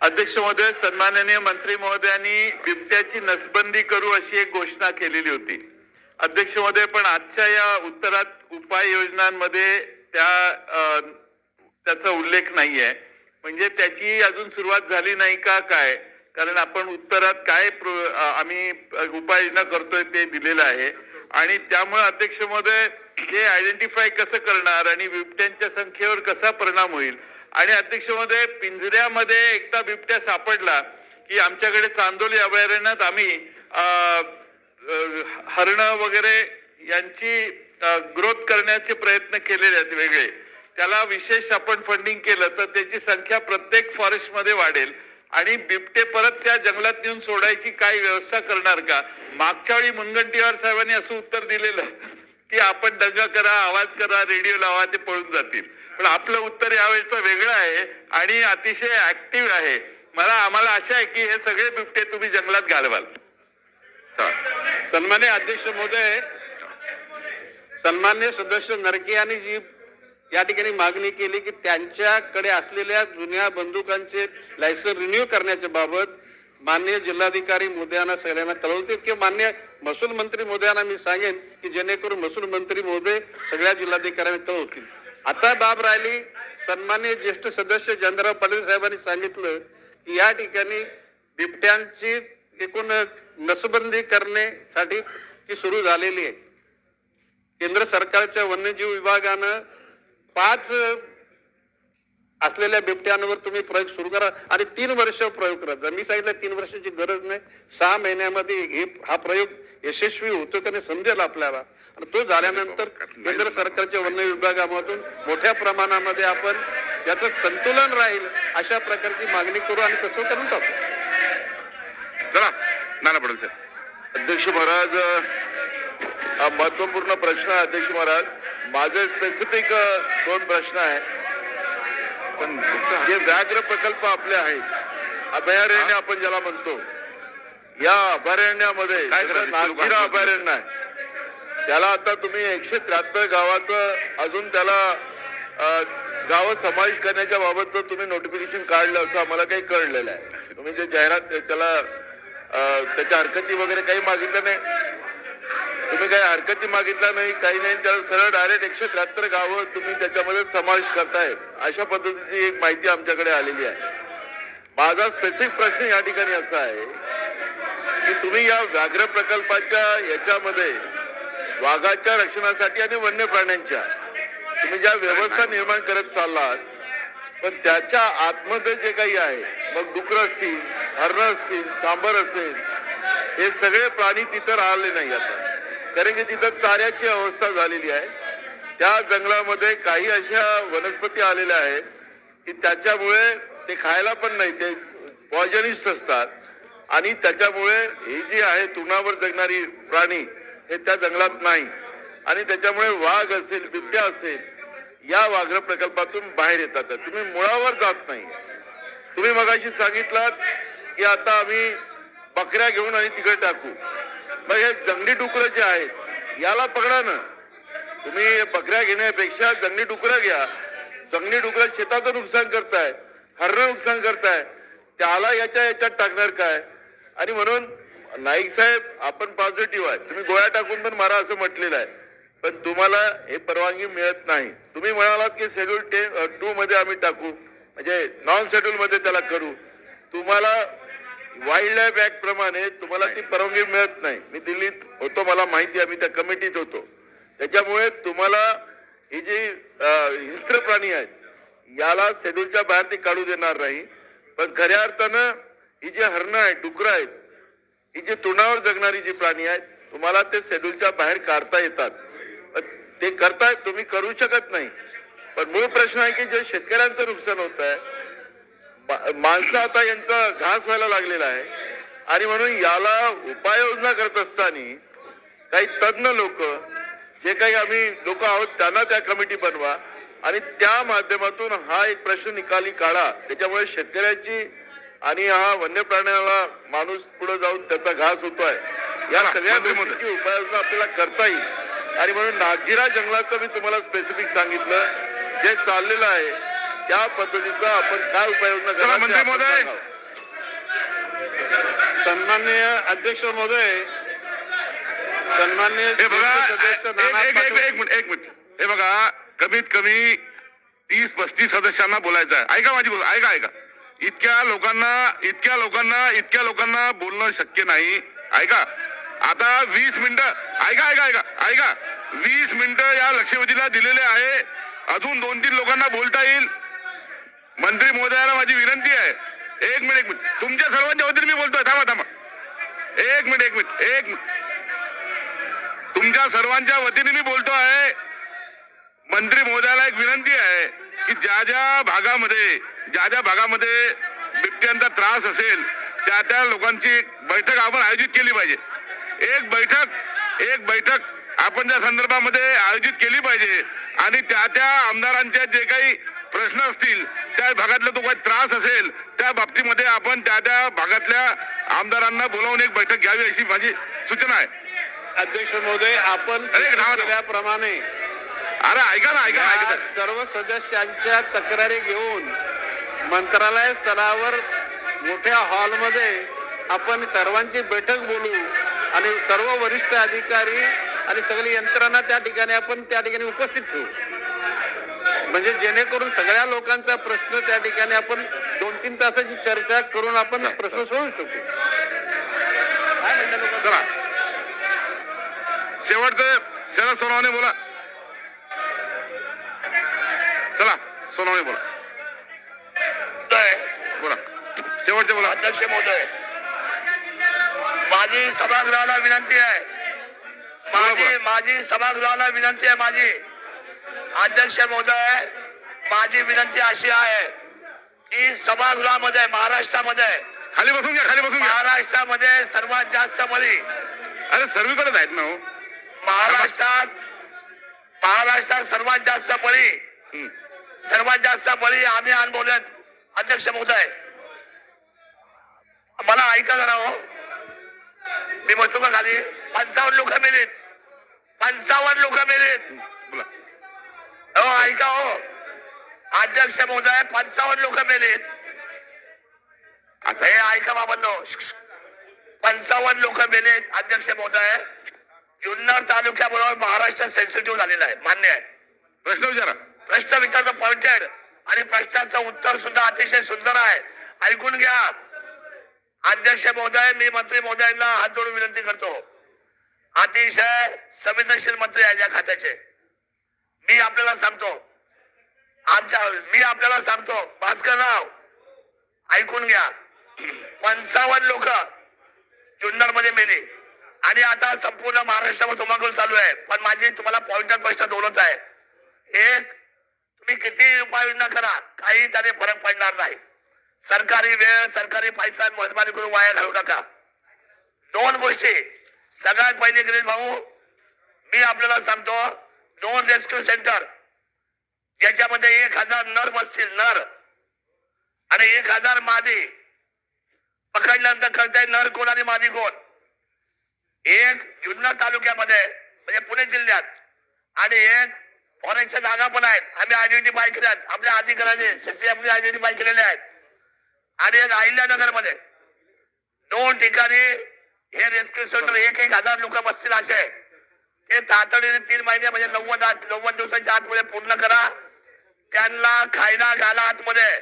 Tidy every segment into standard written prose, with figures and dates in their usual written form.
अध्यक्ष महोदय, सन्माननीय मंत्री महोदयांनी बिबट्याची नसबंदी करू अशी एक घोषणा केलेली होती. अध्यक्ष महोदय, पण आजच्या या उत्तरात उपाययोजनांमध्ये त्याचा उल्लेख नाहीये. म्हणजे त्याची अजून सुरुवात झाली नाही का काय? कारण आपण उत्तरात काय आम्ही उपाययोजना करतोय ते दिलेलं आहे. आणि त्यामुळे अध्यक्ष महोदय, हे आयडेंटिफाय कसं करणार आणि बिबट्यांच्या संख्येवर कसा परिणाम होईल? आणि अध्यक्ष महोदय, पिंजऱ्यामध्ये एकदा बिबट्या सापडला की आमच्याकडे चांदोली अभयारण्यात आम्ही हरण वगैरे यांची ग्रोथ करण्याचे प्रयत्न केलेले आहेत वेगळे. त्याला विशेष आपण फंडिंग केलं तर त्याची संख्या प्रत्येक फॉरेस्ट मध्ये वाढेल. आणि बिबटे परत त्या जंगलात नेऊन सोडायची काही व्यवस्था करणार का? मागच्या वेळी मुनगंटीवार साहेबांनी असं उत्तर दिलेलं की आपण दंगा करा, आवाज करा, रेडिओ लावा, ते पळून जातील. पण आपलं उत्तर यावेळेचं वेगळं आहे आणि अतिशय ऍक्टिव्ह आहे. आम्हाला आशा आहे की हे सगळे बिबटे तुम्ही जंगलात घालवाल. सन्मान्य अध्यक्ष महोदय, सन्मान्य सदस्य नरके यांनी जी या ठिकाणी मागणी केली की त्यांच्याकडे असलेल्या जुन्या बंदुकांचे लायसन रिन्यू करण्याच्या बाबत माननीय जिल्हाधिकारी महोदयांना सगळ्यांना कळवते किंवा माननीय महसूल मंत्री महोदयांना मी सांगेन की जेणेकरून महसूल मंत्री महोदय सगळ्या जिल्हाधिकाऱ्यांना कळवतील. आता बाब राहिली, सन्मान्य ज्येष्ठ सदस्य जयंतराव पाटील साहेबांनी सांगितलं की या ठिकाणी बिबट्यांची एकूण नसबंदी करण्यासाठी ती सुरू झालेली आहे. केंद्र सरकारच्या वन्यजीव विभागानं 5 असलेल्या बिबट्यांवर तुम्ही प्रयोग सुरू करा आणि 3 वर्ष प्रयोग करा. मी सांगितलं 3 वर्षाची गरज नाही, 6 महिन्यामध्ये हा प्रयोग यशस्वी होतो का नाही समजेल आपल्याला. आणि तो झाल्यानंतर केंद्र सरकारच्या वन विभागामधून मोठ्या प्रमाणामध्ये आपण याचं संतुलन राहील अशा प्रकारची मागणी करू आणि तसं करून टाकू. चला नाना पटेल सर. अध्यक्ष महाराज, हा महत्वपूर्ण प्रश्न आहे. अध्यक्ष महाराज, माझे स्पेसिफिक 2 प्रश्न आहेत. पण जे व्याघ्र प्रकल्प आपले आहेत, अभयारण्य आपण ज्याला म्हणतो, या अभयारण्यामध्ये नागझिरा अभयारण्य आहे, त्याला आता तुम्ही 173 गावाचं अजून त्याला गाव समावेश करण्याच्या बाबतचं तुम्ही नोटिफिकेशन काढलं असं आम्हाला काही कळलेलं आहे. तुम्ही जे जाहिरात त्याला त्याच्या हरकती वगैरे काही मागितलं नाही, तुम्ही काही हरकती मागितल्या नाही, काही नाही. त्याला सरळ डायरेक्ट 173 गावं तुम्ही त्याच्यामध्ये समावेश करताय अशा पद्धतीची एक माहिती आमच्याकडे आलेली आहे. माझा स्पेसिफिक प्रश्न या ठिकाणी असा आहे की तुम्ही या व्याघ्र प्रकल्पाच्या याच्यामध्ये वाघाच्या रक्षणासाठी आणि वन्य प्राण्यांच्या तुम्ही ज्या व्यवस्था निर्माण करत चाललात, पण त्याच्या आतमध्ये जे काही आहे, मग डुकर असतील, हरण असतील, सांबर असेल, हे सगळे प्राणी तिथं राहिले नाही आता. कारण की तिथं चाऱ्याची अवस्था झालेली आहे. त्या जंगलामध्ये काही अशा वनस्पती आलेल्या आहेत की त्याच्यामुळे ते खायला पण नाही, ते पॉयझनिस्ट असतात. आणि त्याच्यामुळे ही जी आहे तृणावर जगणारी प्राणी हे त्या जंगलात नाही. आणि त्याच्यामुळे वाघ असेल, बिबट्या असेल, या व्याघ्र प्रकल्पातून बाहेर येतात. तुम्ही मुळावर जात नाही. तुम्ही मगाशी सांगितलात की आता आम्ही बकऱ्या घेऊन आणि तिकडे टाकू. मग हे जंगली डुकर जे आहेत याला पकडा ना. तुम्ही बकऱ्या घेण्यापेक्षा जंगली डुकर घ्या. जंगली डुकर शेताचं नुकसान करताय, हरण नुकसान करताय, त्याला याच्यात टाकणार काय? आणि म्हणून नाईक साहेब, आपण पॉझिटिव्ह आहे, तुम्ही गोळ्या टाकून पण मारा असं म्हटलेलं आहे, पण तुम्हाला हे परवानगी मिळत नाही. तुम्ही म्हणालात की शेड्यूल 2 मध्ये आम्ही टाकू, म्हणजे नॉन शेड्यूल मध्ये त्याला करू. तुम्हाला वाईल्ड लाईफ ऍक्ट प्रमाणे तुम्हाला ती परवानगी मिळत नाही. मी दिल्लीत होतो, मला माहिती आहे, मी त्या कमिटीत होतो. त्याच्यामुळे तुम्हाला ही जी हिंस्र प्राणी आहेत याला शेड्यूलच्या बाहेर ती काढू देणार नाही. पण खऱ्या अर्थानं ही जी हरणं आहेत, डुकरं आहेत, ही जी तृणावर जगणारी जी प्राणी आहेत, तुम्हाला ते शेड्यूलच्या बाहेर काढता येतात. ते करतायत, तुम्ही करू शकत नाही. पण मूळ प्रश्न आहे की जे शेतकऱ्यांचं नुकसान होत आहे, माणसं आता यांचा घास व्हायला लागलेला आहे. आणि म्हणून याला उपाययोजना करत असताना काही तज्ञ लोक, जे काही आम्ही लोक आहोत, त्यांना त्या कमिटी बनवा आणि त्या माध्यमातून हा एक प्रश्न निकाली काढा. त्याच्यामुळे शेतकऱ्याची आणि हा वन्य प्राण्याला माणूस पुढे जाऊन त्याचा घास होतोय, या सगळ्या गोष्टींची उपाययोजना आपल्याला करता येईल. आणि म्हणून नागझिरा जंगलाचं मी तुम्हाला स्पेसिफिक सांगितलं, जे चाललेलं आहे त्या पद्धतीचा आपण काय उपाययोजना चला, करणार ते मंत्री आपण महोदय. सांगावं. सन्माननीय अध्यक्ष महोदय, सन्माननीय हे बघा ज्येष्ठ सदस्य नाना एक पाटोले. मिनिट हे बघा, कमीत कमी 30-35 सदस्यांना बोलायचं आहे. ऐका माझी बोल, ऐका इतक्या लोकांना बोलणं शक्य नाही. ऐका, आता 20 मिनिटं ऐका 20 मिनिटं या लक्षवेधीला दिलेले आहे. अजून 2-3 लोकांना बोलता येईल. मंत्री महोदयाला माझी विनंती आहे, एक मिनिट तुमच्या सर्वांच्या वतीने मी बोलतोय. थांबा एक मिनिट तुमच्या सर्वांच्या वतीने मी बोलतो आहे. मंत्री महोदयाला एक विनंती आहे की ज्या ज्या भागामध्ये बिबट्यांचा त्रास असेल त्या लोकांची एक बैठक आपण आयोजित केली पाहिजे. एक बैठक आपण त्या संदर्भामध्ये आयोजित केली पाहिजे आणि त्या आमदारांच्या जे काही प्रश्न असतील, त्या भागातला तो काही त्रास असेल, त्या बाबतीमध्ये आपण त्या भागातल्या आमदारांना बोलावून एक बैठक घ्यावी अशी माझी सूचना आहे. अध्यक्ष महोदय, आपण केल्याप्रमाणे अरे ऐका या सर्व सदस्यांच्या तक्रारी घेऊन मंत्रालय स्तरावर मोठ्या हॉलमध्ये आपण सर्वांची बैठक बोलू आणि सर्व वरिष्ठ अधिकारी आणि सगळी यंत्रणा त्या ठिकाणी उपस्थित ठेवू, म्हणजे जेणेकरून सगळ्या लोकांचा प्रश्न त्या ठिकाणी आपण 2-3 तासाची चर्चा करून आपण प्रश्न सोडवू शकू. चला, शेवटचं शरद सोनवणे बोला. चला, सोनवणे बोला. शेवटचे बोला. अध्यक्ष महोदय, माझी सभागृहाला विनंती आहे. माझी सभागृहाला विनंती आहे. माझी अध्यक्ष महोदय, माझी विनंती अशी आहे की सभागृहामध्ये महाराष्ट्रामध्ये खाली बसून घ्या. महाराष्ट्रामध्ये सर्वात जास्त बळी अरे सर्वीकडेच आहेत ना हो. महाराष्ट्रात सर्वात जास्त बळी आम्ही अनुभवलेत. अध्यक्ष महोदय, मला ऐका जरा हो, मी बसू का खाली? 55 लोक मेलेत. 55 लोक मेलेत. बोला. हो ऐका हो अध्यक्ष महोदय, 55 लोक मेलेत. हे ऐका बाबांनो, 55 लोक मेलेत. अध्यक्ष महोदय, जुन्नर तालुक्याबरोबर महाराष्ट्र सेन्सिटिव्ह झालेला आहे, मान्य आहे. प्रश्न विचारा. प्रश्न विचारतो पॉइंटेड आणि प्रश्नाचं उत्तर सुद्धा अतिशय सुंदर आहे. ऐकून घ्या. अध्यक्ष महोदय, मी मंत्री महोदयांना हात जोडून विनंती करतो. अतिशय संवेदनशील मंत्री आहे या खात्याचे. मी आपल्याला सांगतो भास्करराव, ऐकून घ्या. 55 लोक जुन्नर मध्ये मेली आणि आता संपूर्ण महाराष्ट्रावर धुमाकूळ चालू आहे. पण माझी तुम्हाला पॉइंटेड प्रश्न दोनच आहे. एक, तुम्ही किती उपाययोजना करा, काही त्याने फरक पडणार नाही. सरकारी वेळ, सरकारी पैसा मेहरबानी करून वाया घालू नका. 2 गोष्टी. सगळ्यात पहिली गिरीश भाऊ, मी आपल्याला सांगतो, 2 रेस्क्यू सेंटर ज्याच्यामध्ये 1000 नर बसतील, नर, आणि 1000 मादी. पकडल्यानंतर कळतंय नर कोण आणि मादी कोण. एक जुन्नर तालुक्यामध्ये म्हणजे पुणे जिल्ह्यात, आणि एक फॉरेस्टच्या जागा पण आहेत, आम्ही आयडेंटिफाय केल्यात, आपल्या अधिकाऱ्यांनी सीसीएफने आयडेंटिफाय केलेले आहेत. आणि एक अहिल्यानगर मध्ये 2 ठिकाणी हे रेस्क्यू सेंटर 1000 लोक बसतील असे. ते तातडीने 3 महिने म्हणजे 90 दिवसाच्या आतमध्ये पूर्ण करा. त्यांना खायला घाला आतमध्ये,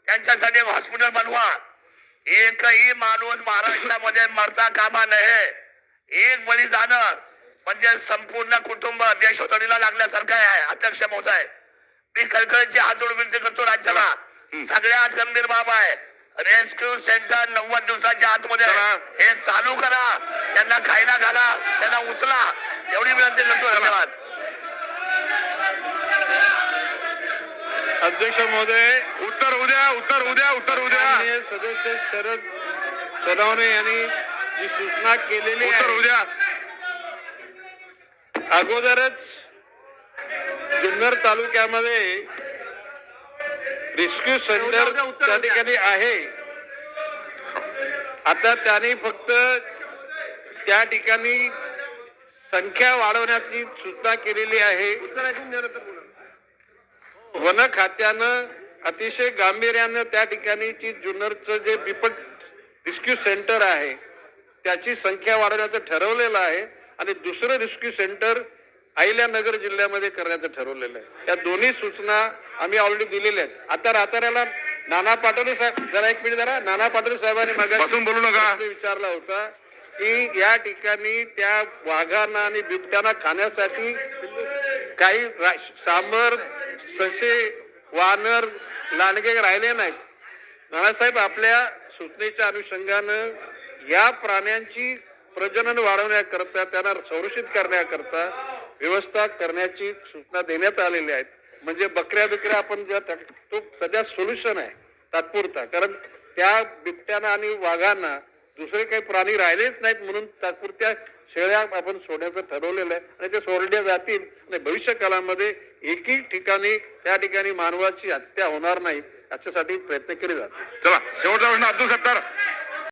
त्यांच्यासाठी एक हॉस्पिटल बनवा. एकही माणूस महाराष्ट्रामध्ये मरता कामा नये. एक बळी जाणं म्हणजे संपूर्ण कुटुंब देशोधडीला लागल्यासारखं आहे. अध्यक्ष महोदय, मी कळकळीची हात जोडून विनंती करतो राज्याला, सगळ्यात गंभीर बाब आहे. रेस्क्यू सेंटर 90 दिवसाच्या आतमध्ये हे चालू करा. त्यांना खायला घाला, त्यांना उचला, एवढी विनंती करतो. धन्यवाद. अध्यक्ष महोदय, उत्तर उद्या. माननीय सदस्य शरद सोनवणे यांनी जी सूचना केलेली उत्तर आहे, उद्या. अगोदरच जुन्नर तालुक्यामध्ये रेस्क्यू सेंटर त्या ठिकाणी आहे. आता त्यांनी फक्त त्या ठिकाणी संख्या वाढवण्याची सूचना केलेली आहे. वन खात्यानं अतिशय गांभीर्यानं त्या ठिकाणी जुन्नरचं जे बिपट रिस्क्यू सेंटर आहे त्याची संख्या वाढवण्याचं ठरवलेलं आहे आणि दुसरं रिस्क्यू सेंटर अहिल्यानगर जिल्ह्यामध्ये करण्याचं ठरवलेलं आहे. या दोन्ही सूचना आम्ही ऑलरेडी दिलेल्या आहेत. आता राताऱ्याला नाना पाटोले साहेब, जरा एक मिनिट जरा, नाना पाटोले साहेबांनी बसून बोलू नका. प्रश्न विचारला होता की या ठिकाणी त्या वाघांना आणि बिबट्यांना खाण्यासाठी काही सांबर, ससे, वानर, लांडगे राहिले नाहीत. नानासाहेब, आपल्या सूचनेच्या अनुषंगानं या प्राण्यांची प्रजनन वाढवण्याकरता, त्यांना संरक्षित करण्याकरता व्यवस्था करण्याची सूचना देण्यात आलेल्या आहेत. म्हणजे बकऱ्या बिकऱ्या आपण तो सध्या सोल्युशन आहे तात्पुरता, कारण त्या बिबट्यांना आणि वाघांना दुसरे काही प्राणी राहिलेच नाहीत म्हणून तात्पुरत्या शेळ्या आपण सोडण्याचं ठरवलेलं आहे आणि ते सोडल्या जातील आणि भविष्य काळामध्ये एकही ठिकाणी त्या ठिकाणी मानवाची हत्या होणार नाही याच्यासाठी प्रयत्न केले जातील. चला शेवटचा प्रश्न अब्दुल सत्तार.